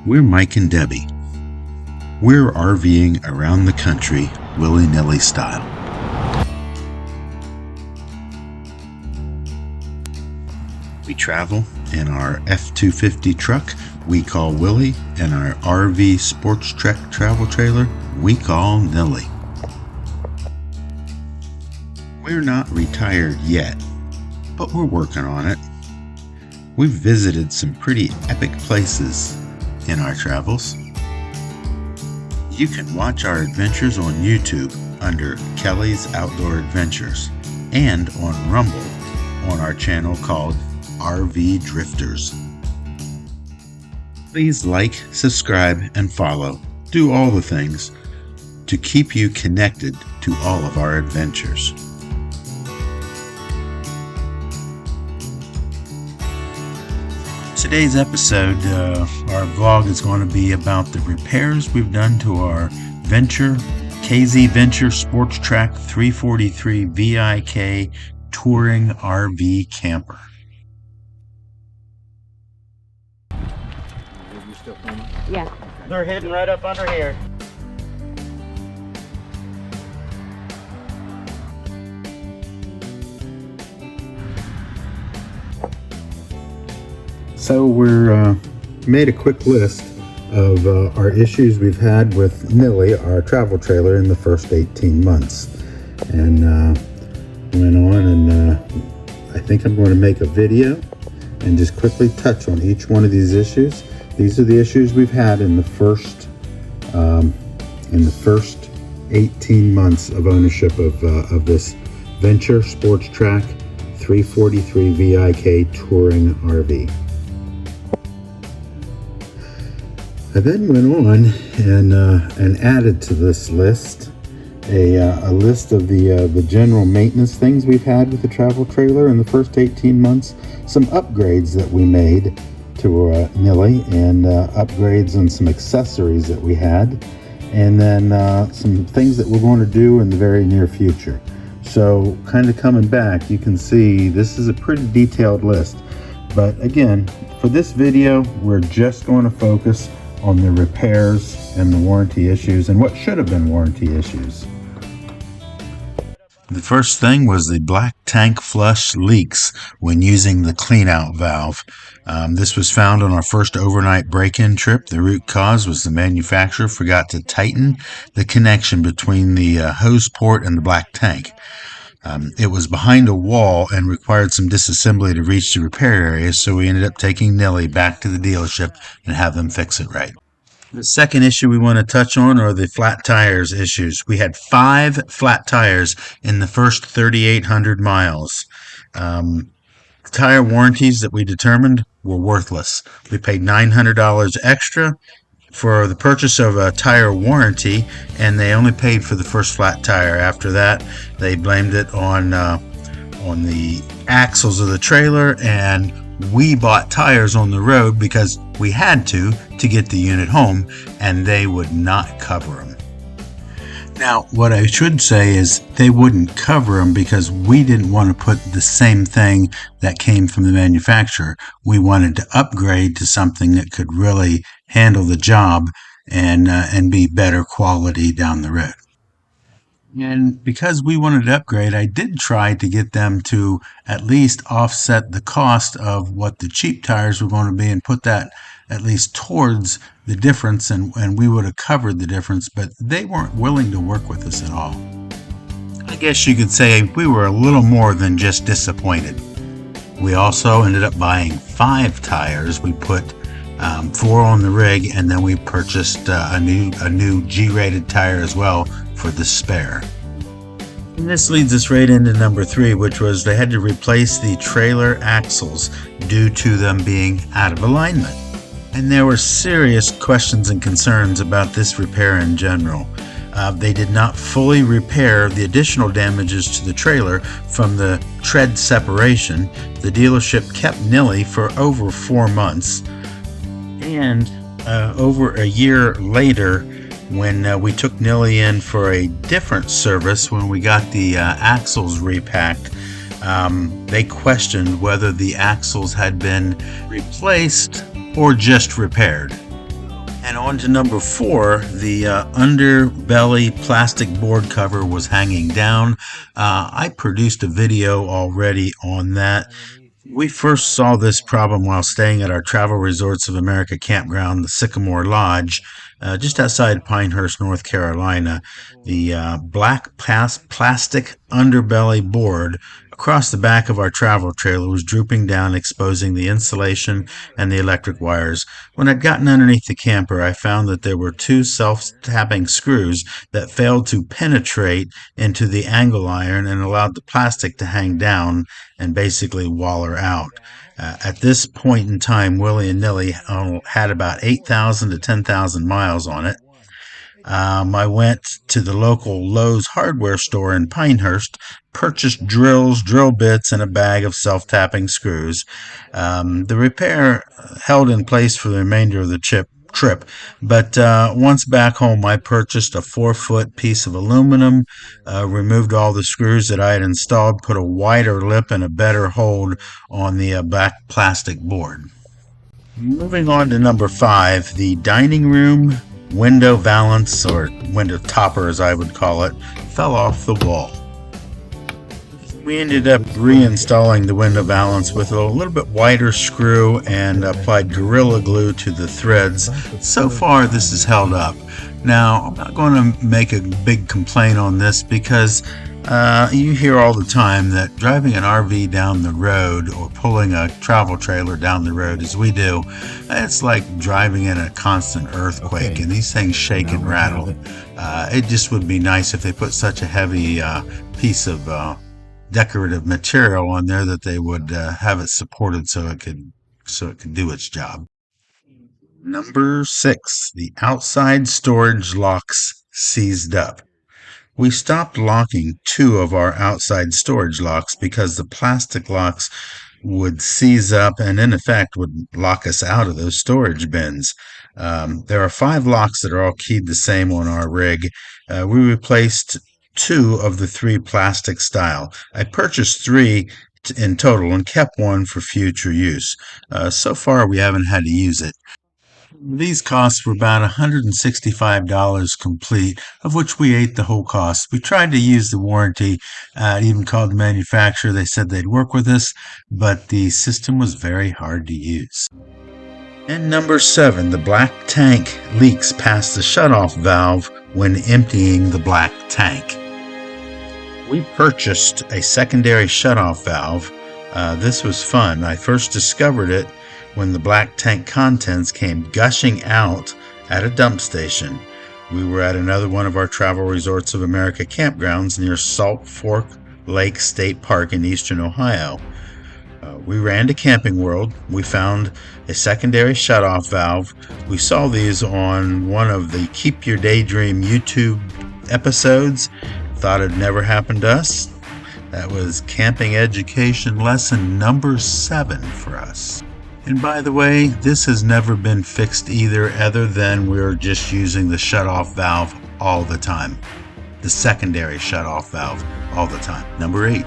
We're Mike and Debbie. We're RVing around the country, willy-nilly style. We travel in our F-250 truck we call Willie, and our RV Sporttrek travel trailer we call Nilly. We're not retired yet, but we're working on it. We've visited some pretty epic places in our travels. You can watch our adventures on YouTube under Kelley's Outdoor Adventures and on Rumble on our channel called RVdrifters. Please like, subscribe, and follow. Do all the things to keep you connected to all of our adventures. Today's episode, our vlog is going to be about the repairs we've done to our KZ Venture Sporttrek 343VIK touring RV camper. Yeah. They're hidden right up under here. So we're made a quick list of our issues we've had with Nilly, our travel trailer, in the first 18 months. And went on and I think I'm going to make a video and just quickly touch on each one of these issues. These are the issues we've had in the first 18 months of ownership of this Venture Sporttrek 343VIK touring RV. I then went on and added to this list a list of the general maintenance things we've had with the travel trailer in the first 18 months, some upgrades that we made to Nilly, and upgrades on some accessories that we had, and then some things that we're going to do in the very near future. So kind of coming back, you can see this is a pretty detailed list, but again, for this video we're just going to focus on the repairs and the warranty issues and what should have been warranty issues. The first thing was the black tank flush leaks when using the cleanout valve. This was found on our first overnight break-in trip. The root cause was the manufacturer forgot to tighten the connection between the hose port and the black tank. It was behind a wall and required some disassembly to reach the repair area, so we ended up taking Nilly back to the dealership and have them fix it right. The second issue we want to touch on are the flat tires issues. We had 5 flat tires in the first 3,800 miles. Tire warranties that we determined were worthless. We paid $900 extra for the purchase of a tire warranty, and they only paid for the first flat tire. After that, they blamed it on the axles of the trailer, and we bought tires on the road because we had to get the unit home, and they would not cover them. Now, what I should say is they wouldn't cover them because we didn't want to put the same thing that came from the manufacturer. We wanted to upgrade to something that could really handle the job and be better quality down the road. And because we wanted to upgrade, I did try to get them to at least offset the cost of what the cheap tires were going to be and put that at least towards the difference, and we would have covered the difference, but they weren't willing to work with us at all. I guess you could say we were a little more than just disappointed. We also ended up buying 5 tires. We put 4 on the rig, and then we purchased a new G-rated tire as well for the spare. And this leads us right into number 3, which was they had to replace the trailer axles due to them being out of alignment. And there were serious questions and concerns about this repair in general. They did not fully repair the additional damages to the trailer from the tread separation. The dealership kept Nilly for over 4 months. And over a year later, when we took Nilly in for a different service, when we got the axles repacked, they questioned whether the axles had been replaced or just repaired. And on to number 4, the underbelly plastic board cover was hanging down. I produced a video already on that. We first saw this problem while staying at our Travel Resorts of America campground, the Sycamore Lodge, just outside Pinehurst, North Carolina. The black plastic underbelly board across the back of our travel trailer was drooping down, exposing the insulation and the electric wires. When I'd gotten underneath the camper, I found that there were 2 self-tapping screws that failed to penetrate into the angle iron and allowed the plastic to hang down and basically waller out. At this point in time, Willie and Nilly had about 8,000 to 10,000 miles on it. I went to the local Lowe's hardware store in Pinehurst, purchased drills, drill bits, and a bag of self-tapping screws. The repair held in place for the remainder of the trip, but once back home, I purchased a 4-foot piece of aluminum, removed all the screws that I had installed, put a wider lip and a better hold on the back plastic board. Moving on to number 5, the dining room window valance, or window topper as I would call it, fell off the wall. We ended up reinstalling the window valance with a little bit wider screw and applied Gorilla Glue to the threads. So far this has held up. Now, I'm not going to make a big complaint on this because you hear all the time that driving an RV down the road or pulling a travel trailer down the road as we do, it's like driving in a constant earthquake, and these things shake and rattle. It just would be nice if they put such a heavy piece of decorative material on there that they would have it supported so it could do its job. Number 6, the outside storage locks seized up. We stopped locking 2 of our outside storage locks because the plastic locks would seize up and in effect would lock us out of those storage bins. There are 5 locks that are all keyed the same on our rig. We replaced 2 of the 3 plastic style. I purchased 3 in total and kept 1 for future use. So far we haven't had to use it. These costs were about $165 complete, of which we ate the whole cost. We tried to use the warranty, even called the manufacturer. They said they'd work with us, but the system was very hard to use. And number 7, the black tank leaks past the shutoff valve when emptying the black tank. We purchased a secondary shutoff valve. This was fun. I first discovered it when the black tank contents came gushing out at a dump station. We were at another one of our Travel Resorts of America campgrounds near Salt Fork Lake State Park in eastern Ohio. We ran to Camping World. We found a secondary shutoff valve. We saw these on one of the Keep Your Daydream YouTube episodes. Thought it'd never happened to us. That was camping education lesson number 7 for us. And by the way, this has never been fixed either, other than we're just using the shutoff valve all the time. The secondary shutoff valve all the time. Number 8,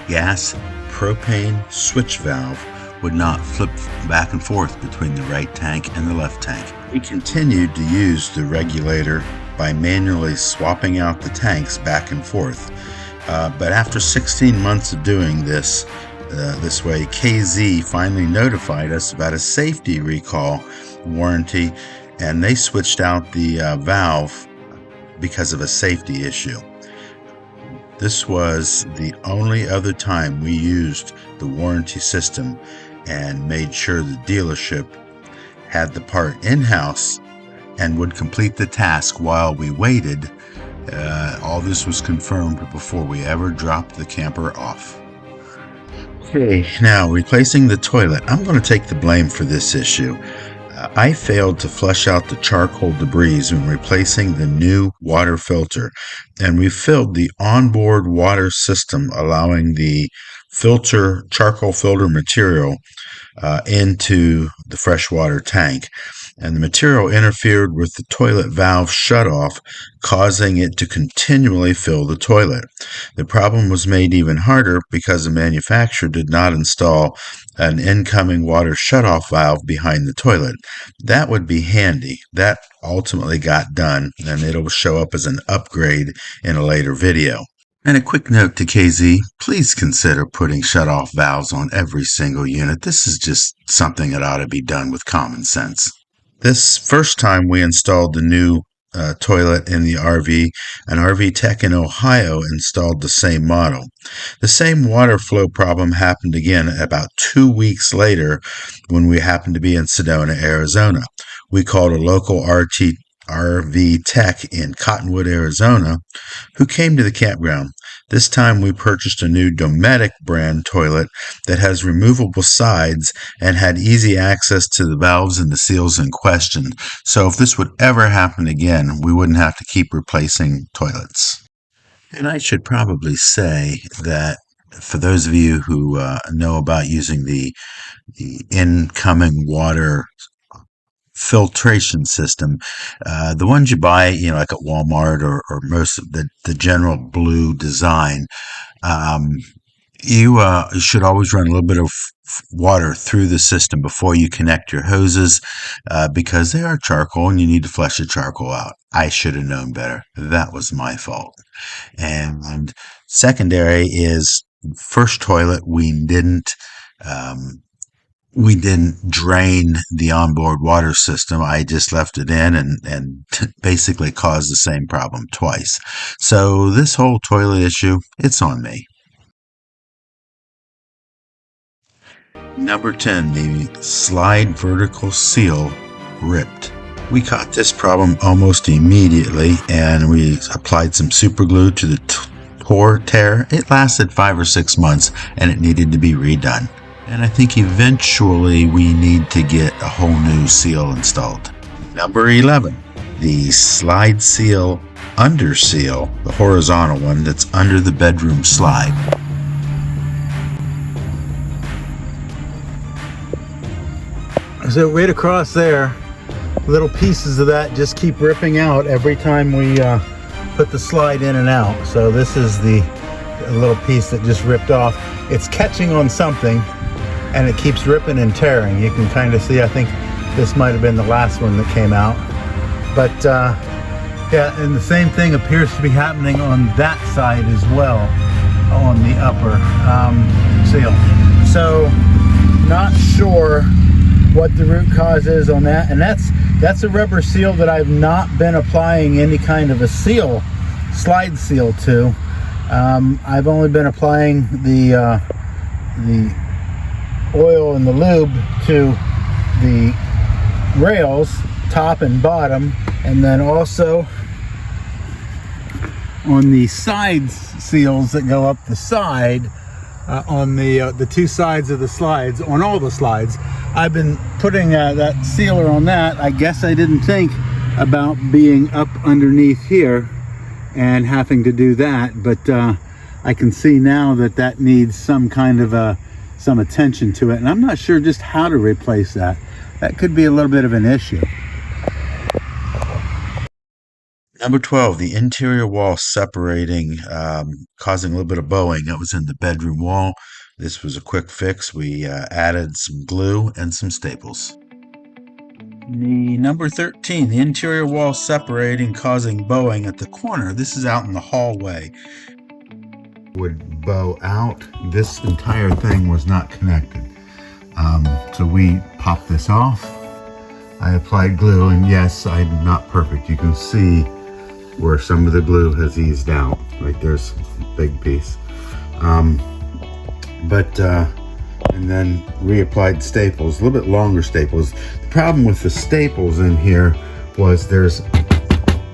gas propane switch valve would not flip back and forth between the right tank and the left tank. We continued to use the regulator by manually swapping out the tanks back and forth. But after 16 months of doing this way, KZ finally notified us about a safety recall warranty, and they switched out the valve because of a safety issue. This was the only other time we used the warranty system and made sure the dealership had the part in-house and would complete the task while we waited. All this was confirmed before we ever dropped the camper off. Okay, now replacing the toilet. I'm going to take the blame for this issue. I failed to flush out the charcoal debris when replacing the new water filter, and we filled the onboard water system, allowing the charcoal filter material into the freshwater tank. and the material interfered with the toilet valve shutoff, causing it to continually fill the toilet. The problem was made even harder because the manufacturer did not install an incoming water shutoff valve behind the toilet. That would be handy. That ultimately got done, and it'll show up as an upgrade in a later video. And a quick note to KZ, please consider putting shutoff valves on every single unit. This is just something that ought to be done with common sense. This first time we installed the new toilet in the RV, an RV tech in Ohio installed the same model. The same water flow problem happened again about 2 weeks later when we happened to be in Sedona, Arizona. We called a local RV tech in Cottonwood, Arizona, who came to the campground. This time we purchased a new Dometic brand toilet that has removable sides and had easy access to the valves and the seals in question. So if this would ever happen again, we wouldn't have to keep replacing toilets. And I should probably say that for those of you who know about using the incoming water filtration system, the ones you buy, like at Walmart or most of the general blue design, you should always run a little bit of water through the system before you connect your hoses, because they are charcoal and you need to flush the charcoal out. I should have known better. That was my fault. And secondary is first toilet, we didn't drain the onboard water system. I just left it in and basically caused the same problem twice. So this whole toilet issue, it's on me. Number 10, the slide vertical seal ripped. We caught this problem almost immediately, and we applied some super glue to the tear. It lasted 5 or 6 months, and it needed to be redone. And I think eventually we need to get a whole new seal installed. Number 11, the slide seal under seal, the horizontal one that's under the bedroom slide. So right across there, little pieces of that just keep ripping out every time we put the slide in and out. So this is the little piece that just ripped off. It's catching on something and it keeps ripping and tearing. You can kind of see, I think this might have been the last one that came out. But yeah, and the same thing appears to be happening on that side as well, on the upper seal. So not sure what the root cause is on that, and that's a rubber seal that I've not been applying any kind of a seal, slide seal to. I've only been applying the oil and the lube to the rails, top and bottom, and then also on the sides seals that go up the side, on the two sides of the slides, on all the slides. I've been putting that sealer on that. I guess I didn't think about being up underneath here and having to do that, but I can see now that that needs some kind of some attention to it, and I'm not sure just how to replace that. That could be a little bit of an issue. Number 12, the interior wall separating, causing a little bit of bowing. That was in the bedroom wall. This was a quick fix. We added some glue and some staples. The number 13, the interior wall separating, causing bowing at the corner. This is out in the hallway. Would bow out. This entire thing was not connected. So we popped this off. I applied glue, and yes, I'm not perfect. You can see where some of the glue has eased out. Right there's a big piece. And then reapplied staples, a little bit longer staples. The problem with the staples in here was there's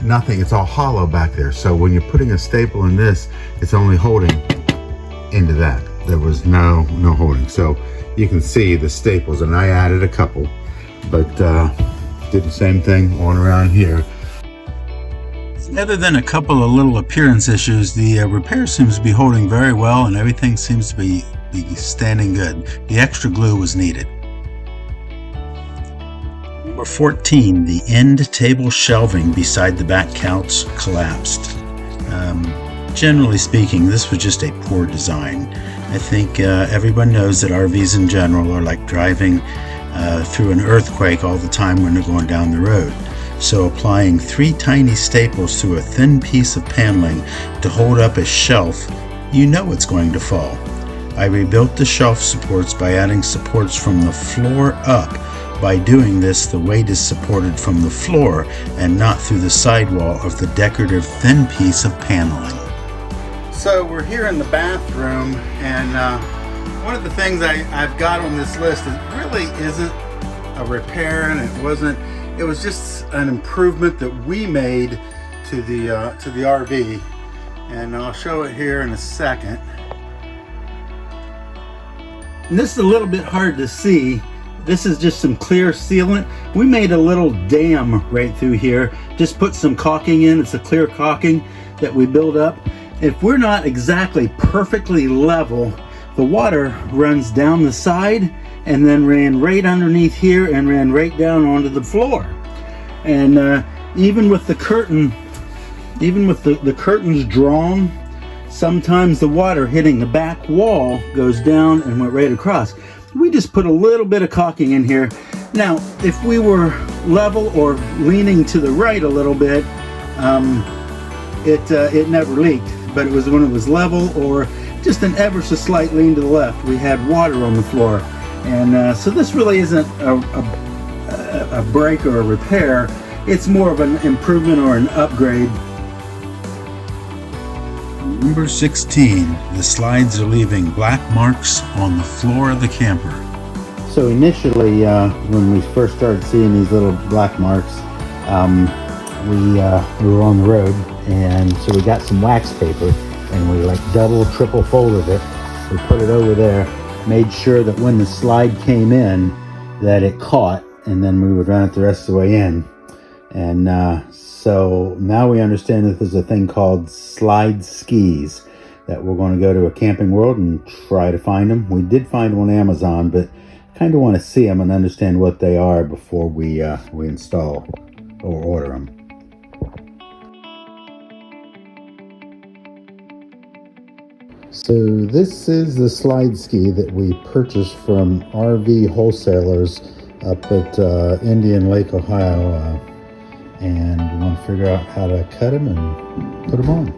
nothing, it's all hollow back there. So when you're putting a staple in this, it's only holding into that. There was no holding. So you can see the staples, and I added a couple, but did the same thing on around here. Other than a couple of little appearance issues, the repair seems to be holding very well, and everything seems to be standing good. The extra glue was needed. Number 14, the end table shelving beside the back couch collapsed. Generally speaking, this was just a poor design. I think everyone knows that RVs in general are like driving through an earthquake all the time when they're going down the road. So applying 3 tiny staples to a thin piece of paneling to hold up a shelf, you know it's going to fall. I rebuilt the shelf supports by adding supports from the floor up. By doing this, the weight is supported from the floor and not through the sidewall of the decorative thin piece of paneling. So we're here in the bathroom, and one of the things I've got on this list is really isn't a repair, and it was just an improvement that we made to the RV, and I'll show it here in a second. And this is a little bit hard to see. This is just some clear sealant. We made a little dam right through here. Just put some caulking in. It's a clear caulking that we build up. If we're not exactly perfectly level, the water runs down the side and then ran right underneath here and ran right down onto the floor. And even with the curtain, even with the curtains drawn, sometimes the water hitting the back wall goes down and went right across. We just put a little bit of caulking in here. Now, if we were level or leaning to the right a little bit, it never leaked. But it was when it was level or just an ever so slight lean to the left, we had water on the floor. And so this really isn't a break or a repair. It's more of an improvement or an upgrade. Number 16, the slides are leaving black marks on the floor of the camper. So initially, when we first started seeing these little black marks, we were on the road, and so we got some wax paper, and we like double, triple folded it. We put it over there, made sure that when the slide came in, that it caught, and then we would run it the rest of the way in. And so now we understand that there's a thing called slide skis that we're going to go to a Camping World and try to find them. We did find them on Amazon, but kind of want to see them and understand what they are before we install or order them. So this is the slide ski that we purchased from RV wholesalers up at Indian Lake, Ohio. And we want to figure out how to cut them and put them on.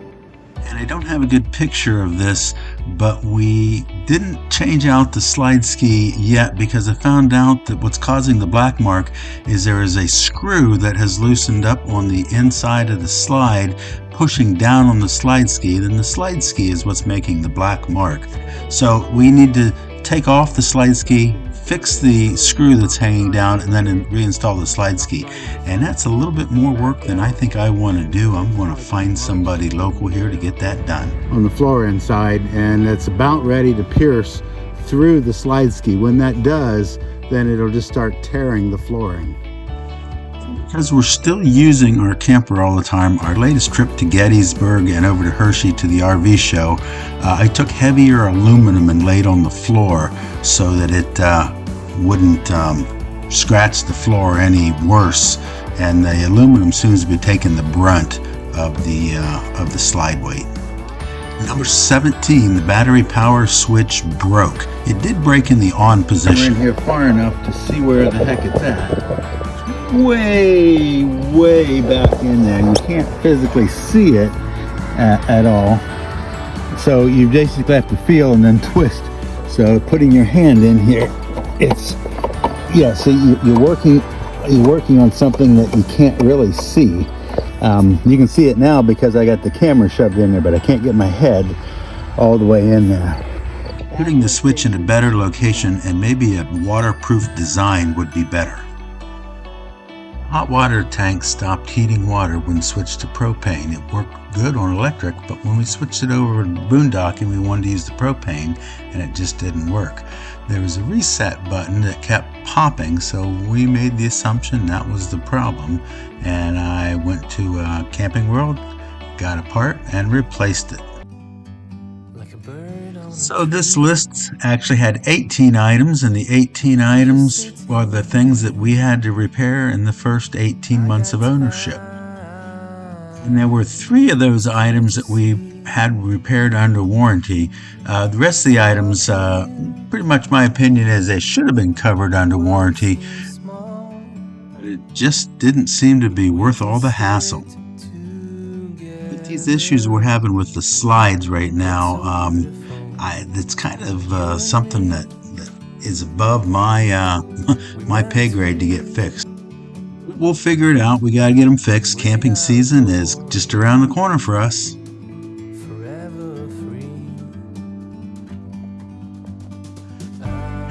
And I don't have a good picture of this, but we didn't change out the slide ski yet because I found out that what's causing the black mark is there is a screw that has loosened up on the inside of the slide, pushing down on the slide ski. Then the slide ski is what's making the black mark. So we need to take off the slide ski, fix the screw that's hanging down, and then reinstall the slide ski. And that's a little bit more work than I think I want to do. I'm going to find somebody local here to get that done. On the floor inside, and it's about ready to pierce through the slide ski. When that does, then it'll just start tearing the flooring. Because we're still using our camper all the time, our latest trip to Gettysburg and over to Hershey to the RV show, I took heavier aluminum and laid on the floor so that it wouldn't scratch the floor any worse, and the aluminum seems to be taking the brunt of the slide weight. Number 17, the battery power switch broke. It did break in the on position. We're in here far enough to see where the heck it's at. Way back in there. You can't physically see it at all. So you basically have to feel and then twist. So putting your hand in here, it's, yeah, so you're working on something that you can't really see. You can see it now because I got the camera shoved in there, but I can't get my head all the way in there. Putting the switch in a better location and maybe a waterproof design would be better. Hot water tank stopped heating water when switched to propane. It worked good on electric, but when we switched it over to boondocking, we wanted to use the propane, and it just didn't work. There was a reset button that kept popping, so we made the assumption that was the problem, and I went to Camping World, got a part, and replaced it. So this list actually had 18 items, and the 18 items were the things that we had to repair in the first 18 months of ownership. And there were 3 of those items that we had repaired under warranty. The rest of the items, pretty much my opinion is they should have been covered under warranty, but it just didn't seem to be worth all the hassle. With these issues we're having with the slides right now, it's kind of something that is above my my pay grade to get fixed. We'll figure it out. We gotta get them fixed. Camping season is just around the corner for us.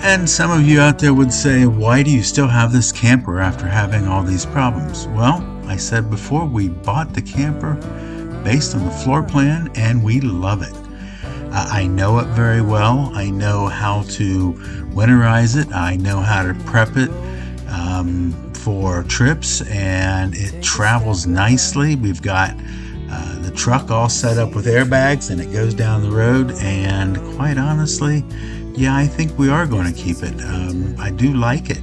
And some of you out there would say, why do you still have this camper after having all these problems? Well, I said before, we bought the camper based on the floor plan, and we love it. I know it very well. I know how to winterize it. I know how to prep it for trips, and it travels nicely. We've got the truck all set up with airbags, and it goes down the road, and quite honestly, yeah, I think we are going to keep it. I do like it.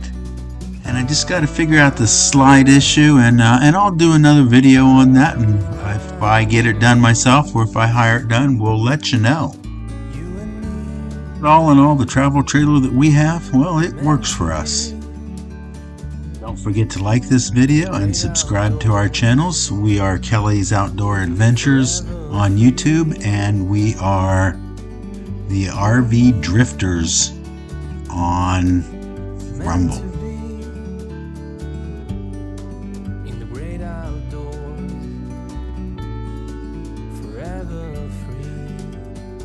And I just got to figure out the slide issue, and I'll do another video on that, and if I get it done myself or if I hire it done, we'll let you know. But all in all, the travel trailer that we have, well, it works for us. Don't forget to like this video and subscribe to our channels. We are Kelley's Outdoor Adventures on YouTube, and we are the RVdrifters on Rumble.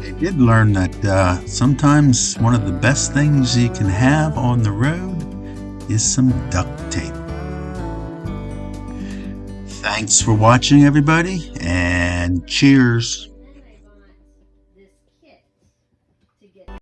I did learn that sometimes one of the best things you can have on the road is some duct tape. Thanks for watching, everybody, and cheers.